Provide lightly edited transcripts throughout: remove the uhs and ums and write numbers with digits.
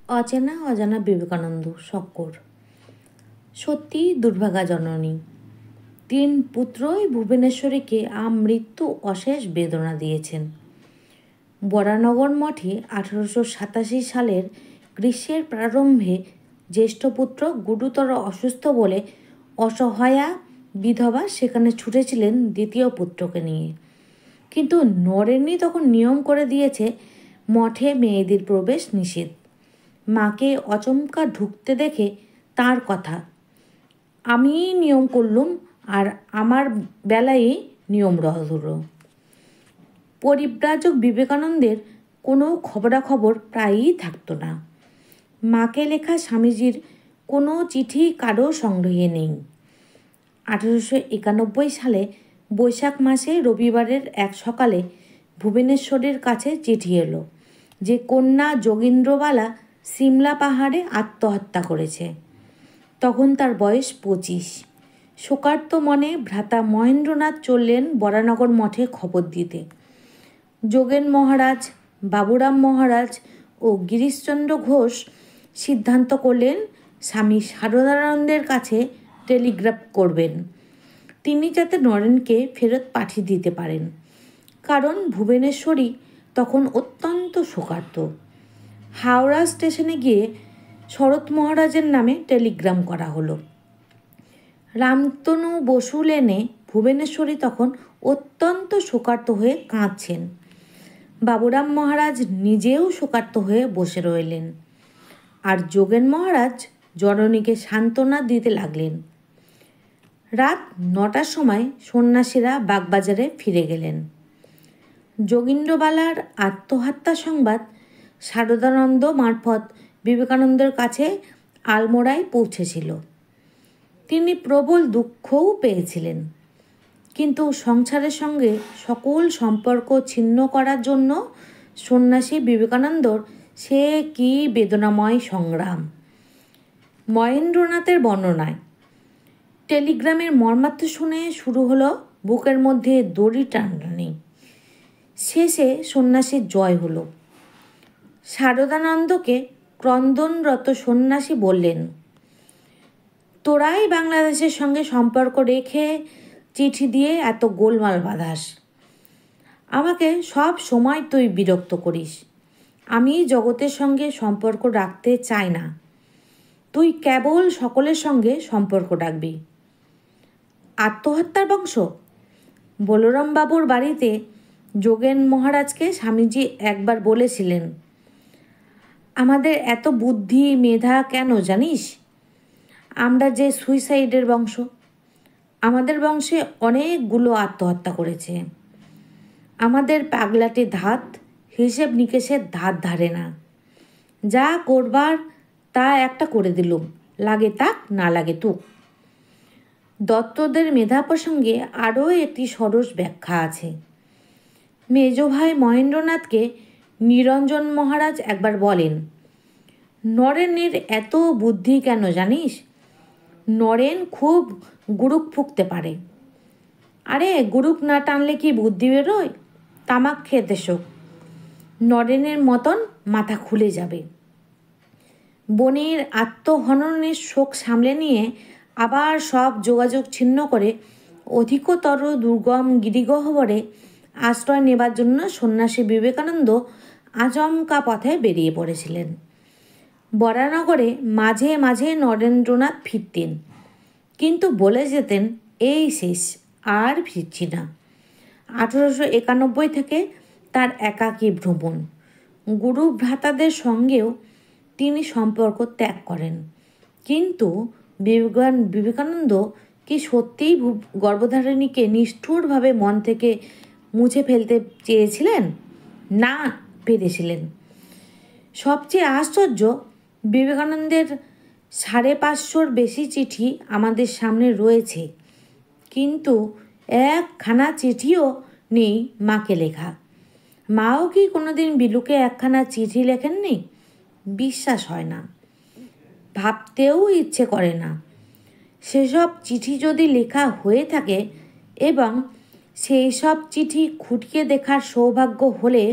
অচেনা অজানা বিবেকানন্দ শক্কর। সত্যি দুর্ভাগা জননী। 3 পুত্রই ভুবনেশ্বরীকে আমৃত্যু অশেষ বেদনা দিয়েছেন। বরানগর মঠে 1887 সালের গ্রীষ্মের প্রারম্ভে জ্যেষ্ঠ পুত্র গুরুতর অসুস্থ বলে অসহায়া বিধবা সেখানে ছুটেছিলেন দ্বিতীয় পুত্রকে নিয়ে। কিন্তু নরেন্দ্রী তখন নিয়ম করে দিয়েছে মঠে মেয়েদের প্রবেশ নিষেধ। মাকে অচমকা ঢুকতে দেখে তার কথা, আমি নিয়ম করলুম আর আমার বেলায় নিয়ম রদুরো। পরিব্রাজক বিবেকানন্দের কোনো খবরাখবর প্রায়ই থাকতো না। মাকে লেখা স্বামীজির কোনো চিঠি কারো সংগ্রহে নেই। 1891 সালে বৈশাখ মাসে রবিবারের এক সকালে ভুবনেশ্বরের কাছে চিঠি এলো যে কন্যা যোগীন্দ্রবালা সিমলা পাহাড়ে আত্মহত্যা করেছে। তখন তার বয়স 25। শোকার্ত মনে ভ্রাতা মহেন্দ্রনাথ চললেন বরানগর মঠে খবর দিতে। যোগেন মহারাজ, বাবুরাম মহারাজ ও গিরিশচন্দ্র ঘোষ সিদ্ধান্ত করলেন স্বামী শারদানন্দের কাছে টেলিগ্রাফ করবেন, তিনি যাতে নরেনকে ফেরত পাঠিয়ে দিতে পারেন, কারণ ভুবনেশ্বরী তখন অত্যন্ত শোকার্ত। হাওড়া স্টেশনে গিয়ে শরৎ মহারাজের নামে টেলিগ্রাম করা হলো। রামতনু বসু লেনে ভুবনেশ্বরী তখন অত্যন্ত শোকার্ত হয়ে কাঁদছেন। বাবুরাম মহারাজ নিজেও শোকার্ত হয়ে বসে রইলেন, আর যোগেন মহারাজ জননীকে সান্ত্বনা দিতে লাগলেন। রাত 9টার সময় সন্ন্যাসীরা বাগবাজারে ফিরে গেলেন। যোগীন্দ্রবালার আত্মহত্যা সংবাদ শারদানন্দ মারফত বিবেকানন্দের কাছে আলমোড়ায় পৌঁছেছিল। তিনি প্রবল দুঃখও পেয়েছিলেন, কিন্তু সংসারের সঙ্গে সকল সম্পর্ক ছিন্ন করার জন্য সন্ন্যাসী বিবেকানন্দর সে কি বেদনাময় সংগ্রাম। মহেন্দ্রনাথের বর্ণনায়, টেলিগ্রামের মর্মার্থ শুনে শুরু হলো বুকের মধ্যে দড়ি টানাটানি। শেষে সন্ন্যাসীর জয় হলো। শারদানন্দকে ক্রন্দনরত সন্ন্যাসী বললেন, তোরাই বাংলাদেশের সঙ্গে সম্পর্ক রেখে চিঠি দিয়ে এত গোলমাল বাঁধাস। আমাকে সব সময় তুই বিরক্ত করিস। আমি জগতের সঙ্গে সম্পর্ক রাখতে চাই না, তুই কেবল সকলের সঙ্গে সম্পর্ক রাখবি। আত্মহত্যার বংশ। বলরামবাবুর বাড়িতে যোগেন মহারাজকে স্বামীজি একবার বলেছিলেন, আমাদের এত বুদ্ধি মেধা কেন জানিস? আমরা যে সুইসাইডের বংশ। আমাদের বংশে অনেকগুলো আত্মহত্যা করেছে। আমাদের পাগলাটে ধাত হিসেব নিকেশের ধার ধারে না। যা করবার তা একটা করে দিলুম, লাগে তাক না লাগে তুক। দত্তদের মেধা প্রসঙ্গে আরও একটি সরস ব্যাখ্যা আছে। মেজ ভাই মহেন্দ্রনাথকে নিরঞ্জন মহারাজ একবার বলেন, নরেনের এত বুদ্ধি কেন জানিস? নরেন খুব গুরুক ফুঁকতে পারে। আরে গুরুক না টানলে কি বুদ্ধি বেরোয়? তামাক খেতে শোক, নরেনের মতন মাথা খুলে যাবে। বনের আত্মহননের শোক সামলে নিয়ে আবার সব যোগাযোগ ছিন্ন করে অধিকতর দুর্গম গিরিগহ্বরে আশ্রয় নেবার জন্য সন্ন্যাসী বিবেকানন্দ আচমকা পথে বেরিয়ে পড়েছিলেন। বরানগরে মাঝে মাঝে নরেন্দ্রনাথ ফিরতেন, কিন্তু বলে যেতেন, এই শেষ, আর ফিরছি না। 1891 থেকে তার একাকী ভ্রমণ। গুরু ভ্রাতাদের সঙ্গেও তিনি সম্পর্ক ত্যাগ করেন। কিন্তু বিবেকানন্দ কি সত্যিই গর্ভধারিণীকে নিষ্ঠুরভাবে মন থেকে মুছে ফেলতে চেয়েছিলেন? না, পেরেছিলেন। সবচেয়ে আশ্চর্য, বিবেকানন্দের 550 বেশি চিঠি আমাদের সামনে রয়েছে, কিন্তু একখানা চিঠিও নেই মাকে লেখা। মাও কি কোনোদিন বিলুকে একখানা চিঠি লেখেননি? বিশ্বাস হয় না, ভাবতেও ইচ্ছে করে না। সেসব চিঠি যদি লেখা হয়ে থাকে এবং সেই সব চিঠি খুঁটিয়ে দেখার সৌভাগ্য হলে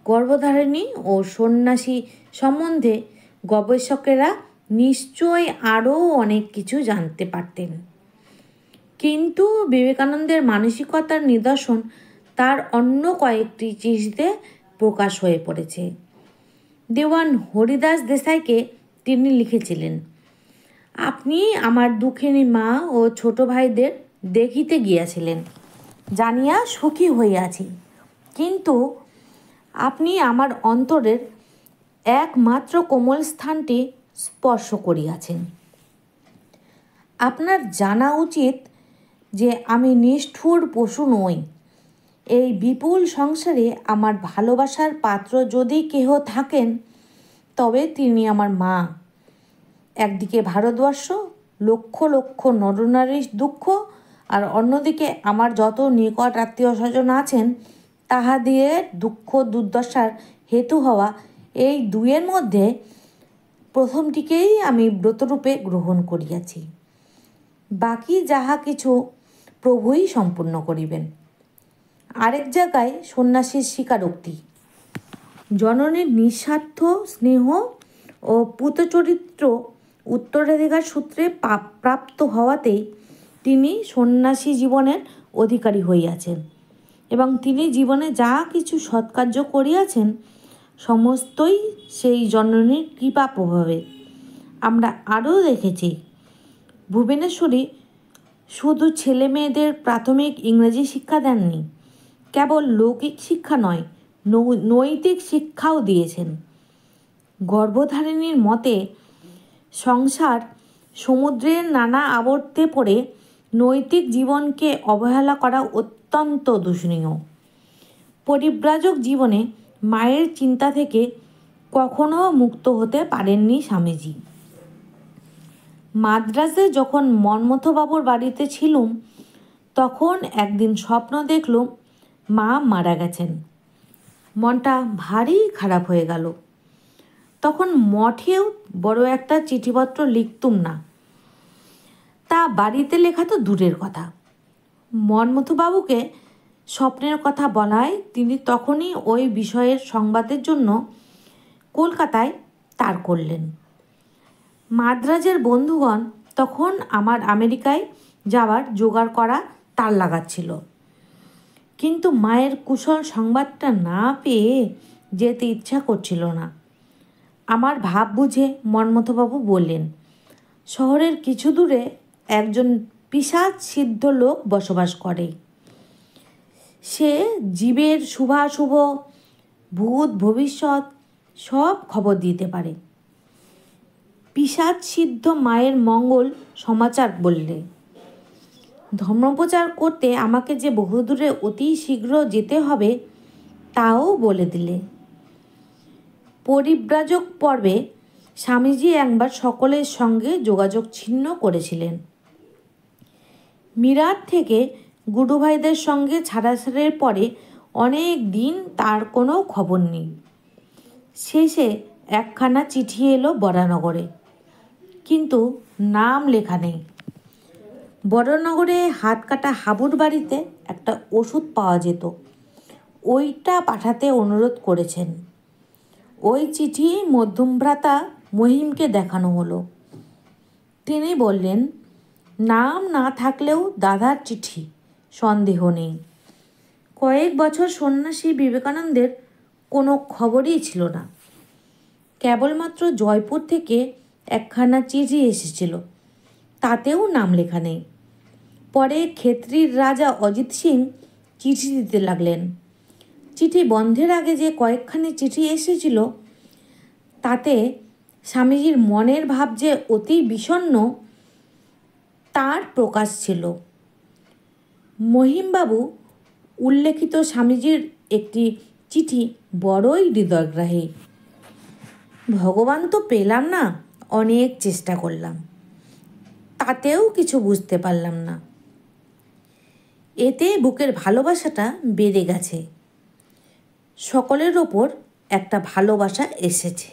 গর্ভধারিণী ও সন্ন্যাসী সম্বন্ধে গবেষকেরা নিশ্চয় আরও অনেক কিছু জানতে পারতেন। কিন্তু বিবেকানন্দের মানসিকতার নিদর্শন তার অন্য কয়েকটি চিঠিতে প্রকাশ হয়ে পড়েছে। দেওয়ান হরিদাস দেশাইকে তিনি লিখেছিলেন, আপনি আমার দুঃখিনী মা ও ছোট ভাইদের দেখিতে গিয়াছিলেন জানিয়া সুখী হইয়াছি, কিন্তু আপনি আমার অন্তরের একমাত্র কোমল স্থানটি স্পর্শ করিয়াছেন। আপনার জানা উচিত যে আমি নিষ্ঠুর পশু নই। এই বিপুল সংসারে আমার ভালোবাসার পাত্র যদি কেহ থাকেন তবে তিনি আমার মা। একদিকে ভারতবর্ষ, লক্ষ লক্ষ নরনারীর দুঃখ, আর অন্যদিকে আমার যত নিকট আত্মীয় স্বজন আছেন তাহাদের দুঃখ দুর্দশার হেতু হওয়া এই দুয়ের মধ্যে প্রথমটিকেই আমি ব্রতরূপে গ্রহণ করিয়াছি। বাকি যাহা কিছু প্রভুই সম্পূর্ণ করিবেন। আরেক জায়গায় সন্ন্যাসীর স্বীকারোক্তি, জননীর নিঃস্বার্থ স্নেহ ও পুতচরিত্র উত্তরাধিকার সূত্রে প্রাপ্ত হওয়াতেই তিনি সন্ন্যাসী জীবনের অধিকারী হইয়াছেন এবং তিনি জীবনে যা কিছু সৎকার্য করিয়াছেন সমস্তই সেই জননীর কৃপা প্রভাবে। আমরা আরও দেখেছি ভুবনেশ্বরী শুধু ছেলে মেয়েদের প্রাথমিক ইংরেজি শিক্ষা দেননি, কেবল লৌকিক শিক্ষা নয়, নৈতিক শিক্ষাও দিয়েছেন। গর্ভধারিণীর মতে সংসার সমুদ্রের নানা আবর্তে পড়ে নৈতিক জীবনকে অবহেলা করা অত্যন্ত দূষণীয়। পরিব্রাজক জীবনে মায়ের চিন্তা থেকে কখনো মুক্ত হতে পারেননি স্বামীজি। মাদ্রাজে যখন মন্মথবাবুর বাড়িতে ছিলুম তখন একদিন স্বপ্ন দেখলুম মা মারা গেছেন। মনটা ভারী খারাপ হয়ে গেল। তখন মঠেও বড় একটা চিঠিপত্র লিখতুম না, তা বাড়িতে লেখা তো দূরের কথা। মন্মথবাবুকে স্বপ্নের কথা বলায় তিনি তখনই ওই বিষয়ের সংবাদের জন্য কলকাতায় তার করলেন। মাদ্রাজের বন্ধুগণ তখন আমার আমেরিকায় যাওয়ার জোগাড় করা তার লাগাচ্ছিল, কিন্তু মায়ের কুশল সংবাদটা না পেয়ে যেতে ইচ্ছা করছিল না। আমার ভাব বুঝে মন্মথবাবু বললেন, শহরের কিছু দূরে একজন পিশাচ সিদ্ধ লোক বসবাস করে। সে জীবের শুভাশুভ, ভূত ভবিষ্যৎ সব খবর দিতে পারে। পিশাচ সিদ্ধ মায়ের মঙ্গল সমাচার বললে। ধর্মপ্রচার করতে আমাকে যে বহুদূরে অতি শীঘ্র যেতে হবে তাও বলে দিলে। পরিব্রাজক পর্বে স্বামীজি একবার সকলের সঙ্গে যোগাযোগ ছিন্ন করেছিলেন। মিরাট থেকে গুডুভাইদের সঙ্গে ছাড়াছাড়ির পরে অনেক দিন তার কোনো খবর নেই। শেষে একখানা চিঠি এলো বরানগরে, কিন্তু নাম লেখা নেই। বরানগরে হাত কাটা হাবুর বাড়িতে একটা ওষুধ পাওয়া যেত, ওইটা পাঠাতে অনুরোধ করেছেন। ওই চিঠি মধ্যমভ্রাতা মহিমকে দেখানো হলো। তিনি বললেন, নাম না থাকলেও দাদার চিঠি, সন্দেহ নেই। কয়েক বছর সন্ন্যাসী বিবেকানন্দের কোনো খবরই ছিল না। কেবলমাত্র জয়পুর থেকে একখানা চিঠি এসেছিল, তাতেও নাম লেখা নেই। পরে ক্ষেত্রীর রাজা অজিত সিং চিঠি দিতে লাগলেন। চিঠি বন্ধের আগে যে কয়েকখানি চিঠি এসেছিল তাতে স্বামীজির মনের ভাব যে অতি বিষণ্ণ তার প্রকাশ ছিল। মহিমবাবু উল্লেখিত স্বামীজির একটি চিঠি বড়ই হৃদয়গ্রাহী। ভগবান তো পেলাম না, অনেক চেষ্টা করলাম, তাতেও কিছু বুঝতে পারলাম না। এতে বুকের ভালোবাসাটা বেড়ে গেছে, সকলের ওপর একটা ভালোবাসা এসেছে।